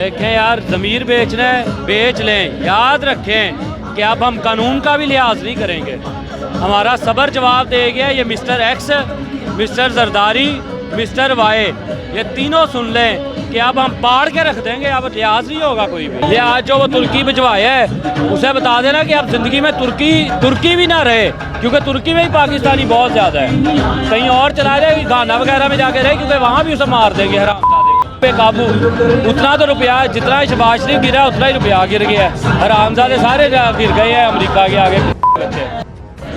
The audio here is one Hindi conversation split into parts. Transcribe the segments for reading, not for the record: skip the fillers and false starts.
देखें यार, ज़मीर बेचना है बेच लें, याद रखें कि अब हम कानून का भी लिहाज नहीं करेंगे। हमारा सबर जवाब दे गया। ये mister X, mister Zardari, mister Y, ये तीनों सुन लें कि अब हम पाड़ के रख देंगे। अब लिहाज नहीं होगा कोई भी लिहाज। जो वो तुर्की भिजवाया है उसे बता देना कि अब ज़िंदगी में तुर्की भी ना रहे, क्योंकि तुर्की में ही पाकिस्तानी बहुत ज़्यादा है। कहीं और चला जाए, गाना वगैरह में जाके रहे, क्योंकि वहाँ भी उसे मार देंगे हरामजादे पे काबू। उतना तो रुपया, जितना शहबाज शरीफ गिरा उतना ही रुपया गिर गया है। हरामजादे सारे गिर गए हैं अमेरिका के आगे बच्चे।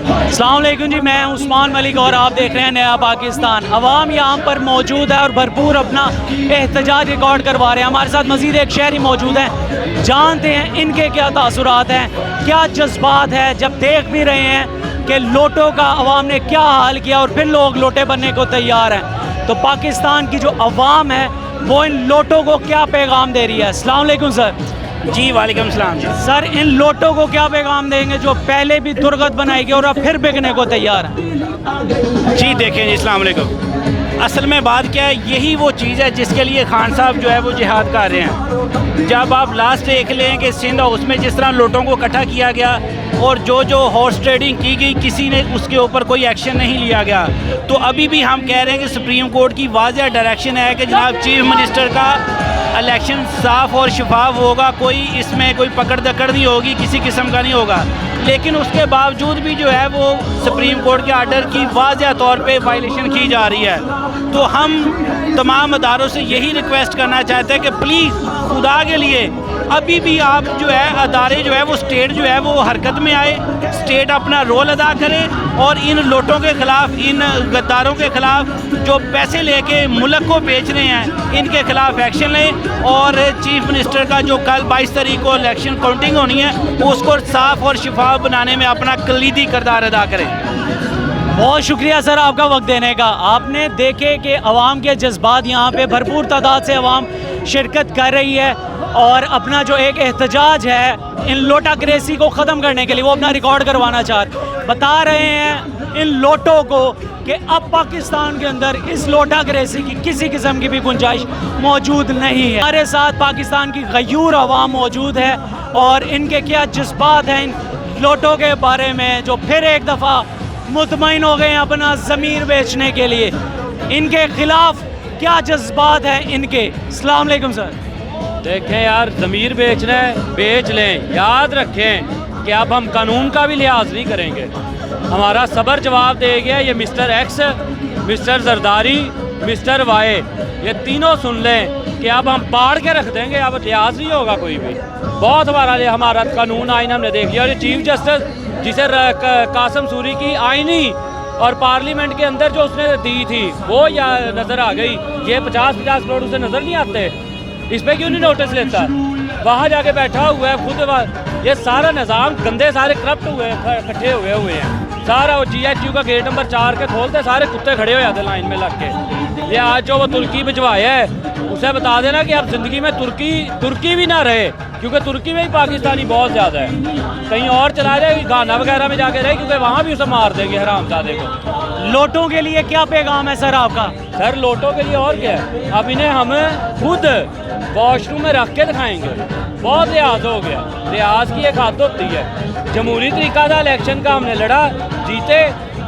अस्सलाम वालेकुम जी, मैं उस्मान मलिक और आप देख रहे हैं नया पाकिस्तान। अवाम यहाँ पर मौजूद है और भरपूर अपना एहतजाज रिकॉर्ड करवा रहे हैं। हमारे साथ मज़ीद एक शहरी मौजूद हैं, जानते हैं इनके क्या तासुरात हैं, क्या जज्बात है, जब देख भी रहे हैं कि लोटों का अवाम ने क्या हाल किया और फिर लोग लोटे बनने को तैयार हैं। तो पाकिस्तान की जो अवाम है वो इन लोटों को क्या पैगाम दे रही है। अस्सलाम वालेकुम सर। जी वालेकुम सलाम जी। सर, इन लोटों को क्या पैगाम देंगे जो पहले भी दुर्गत बनाएगी और अब फिर बिकने को तैयार है। जी देखें जी, अस्सलाम वालेकुम। असल में बात क्या है, यही वो चीज़ है जिसके लिए खान साहब जो है वो जिहाद कर रहे हैं। जब आप लास्ट देख लें कि सिंध हाउस में जिस तरह लोटों को इकट्ठा किया गया और जो हॉर्स ट्रेडिंग की गई, किसी ने उसके ऊपर कोई एक्शन नहीं लिया गया। तो अभी भी हम कह रहे हैं कि सुप्रीम कोर्ट की वाज़ेह डायरेक्शन है कि जनाब चीफ मिनिस्टर का इलेक्शन साफ़ और शफाफ होगा, कोई इसमें कोई पकड़ दकड़ नहीं होगी, किसी किस्म का नहीं होगा। लेकिन उसके बावजूद भी जो है वो सुप्रीम कोर्ट के आर्डर की वाज़ेह तौर पे वायलेशन की जा रही है। तो हम तमाम अदारों से यही रिक्वेस्ट करना चाहते हैं कि प्लीज़ खुदा के लिए अभी भी आप जो है अदारे जो है वो स्टेट जो है वो हरकत में आए, स्टेट अपना रोल अदा करे और इन लोटों के ख़िलाफ़, इन गद्दारों के ख़िलाफ़ जो पैसे लेके मुल्क को बेच रहे हैं, इनके ख़िलाफ़ एक्शन लें। और चीफ मिनिस्टर का जो कल 22 तारीख को इलेक्शन काउंटिंग होनी है उसको साफ़ और शफाफ बनाने में अपना कलीदी किरदार अदा करें। बहुत शुक्रिया सर आपका वक्त देने का। आपने देखे कि अवाम के जज्बात, यहाँ पे भरपूर तादाद से अवाम शिरकत कर रही है और अपना जो एक एहतजाज है इन लोटा क्रेसी को ख़त्म करने के लिए वो अपना रिकॉर्ड करवाना चाहते, बता रहे हैं इन लोटों को कि अब पाकिस्तान के अंदर इस लोटा क्रेसी की किसी किस्म की भी गुंजाइश मौजूद नहीं है। हमारे साथ पाकिस्तान की गयूर अवाम मौजूद है और इनके क्या जज्बात हैं इन लोटों के बारे में, जो फिर एक दफ़ा मुतमईन हो गए हैं अपना ज़मीर बेचने के लिए। इनके ख़िलाफ़ क्या जज्बात हैं इनके। अस्सलाम वालेकुम सर। देखें यार, ज़मीर बेचना है बेच लें, याद रखें कि अब हम कानून का भी लिहाज नहीं करेंगे। हमारा सबर जवाब दे गया। ये mister X, mister Zardari, mister Y, ये तीनों सुन लें कि अब हम पाड़ के रख देंगे। अब लिहाज नहीं होगा कोई भी। बहुत हमारा कानून आइन हमने देख लिया। और ये चीफ जस्टिस जिसे कासम सूरी की आइनी और पार्लियामेंट के अंदर जो उसने दी थी वो या नज़र आ गई। ये 50-50 करोड़ उसे नज़र नहीं आते, इस पर क्यों नहीं नोटिस लेता? वहाँ जाके बैठा हुआ है खुद। ये सारा निज़ाम गंदे सारे करप्ट हुए इकट्ठे हुए हैं। सारा वो GHQ का गेट नंबर 4 के खोलते सारे कुत्ते खड़े हो जाते लाइन में लग के। ये आज जो वो तुर्की भिजवाया है उसे बता देना कि अब ज़िंदगी में तुर्की भी ना रहे, क्योंकि तुर्की में ही पाकिस्तानी बहुत ज़्यादा है। कहीं और चला जाए, गाना वगैरह में जाके रहे, क्योंकि वहाँ भी उसे मार देंगे हरामजादे को। लोटों के लिए क्या पैगाम है सर आपका? सर लोटों के लिए और क्या है, अब इन्हें हम खुद वॉशरूम में रख के दिखाएंगे। बहुत लिहाज हो गया। लिहाज की एक हद होती है। जमहूरी तरीका था, इलेक्शन का हमने लड़ा, जीते।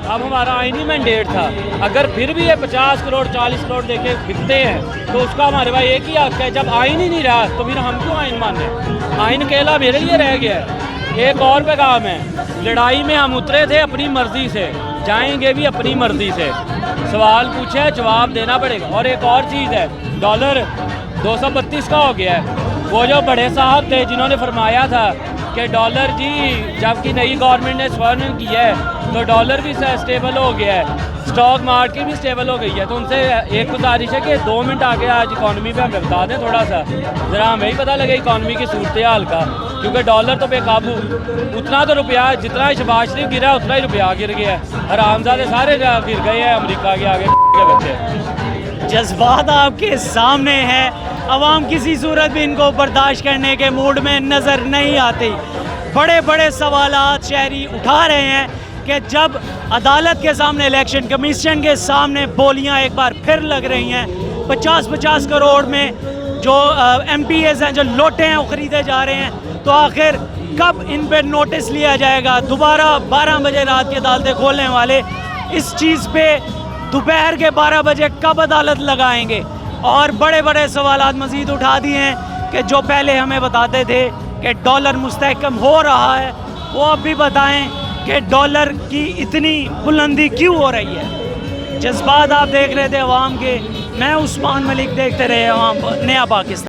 अब हमारा आइनी मैंडेट था। अगर फिर भी ये 50 करोड़ 40 करोड़ देके बिकते हैं तो उसका हमारे भाई एक ही हक है। जब आइन ही नहीं रहा तो फिर हम क्यों आइन माने? आइन अकेला मेरे लिए रह गया है। एक और पैगाम है, लड़ाई में हम उतरे थे अपनी मर्जी से, जाएंगे भी अपनी मर्जी से। सवाल पूछे जवाब देना पड़ेगा। और एक और चीज़ है, डॉलर 232 का हो गया है। वो जो बड़े साहब थे जिन्होंने फरमाया था कि डॉलर जी, जबकि नई गवर्नमेंट ने स्वर्ण किया है तो डॉलर भी स्टेबल हो गया है, स्टॉक मार्केट भी स्टेबल हो गई है। तो उनसे एक गुजारिश है कि 2 मिनट आगे आज इकॉनमी पे हमें बता दें थोड़ा सा, ज़रा हमें ही पता लगे इकॉनमी की सूरत हाल का। क्योंकि डॉलर तो बेकाबू, उतना तो रुपया, जितना शहबाज शरीफ गिरा उतना ही रुपया गिर गया है। हरामजादे सारे गिर गए हैं अमेरिका के आगे के बच्चे। जज्बात आपके सामने हैं। अवाम किसी सूरत भी इनको बर्दाश्त करने के मूड में नज़र नहीं आती। बड़े बड़े सवालात शहरी उठा रहे हैं कि जब अदालत के सामने, इलेक्शन कमीशन के सामने बोलियां एक बार फिर लग रही हैं, 50-50 करोड़ में जो MPs हैं, जो लोटे हैं, वो ख़रीदे जा रहे हैं। तो आखिर कब इन पे नोटिस लिया जाएगा? दोबारा 12 बजे रात की अदालतें खोलने वाले इस चीज़ पे दोपहर के 12 बजे कब अदालत लगाएंगे? और बड़े बड़े सवालात मज़ीद उठा दिए हैं कि जो पहले हमें बताते थे कि डॉलर मुस्तहकम हो रहा है, वो अब भी बताएं कि डॉलर की इतनी बुलंदी क्यों हो रही है। जज्बात आप देख रहे थे अवाम के। मैं उस्मान मलिक, देखते रहे अवाम, नया पाकिस्तान।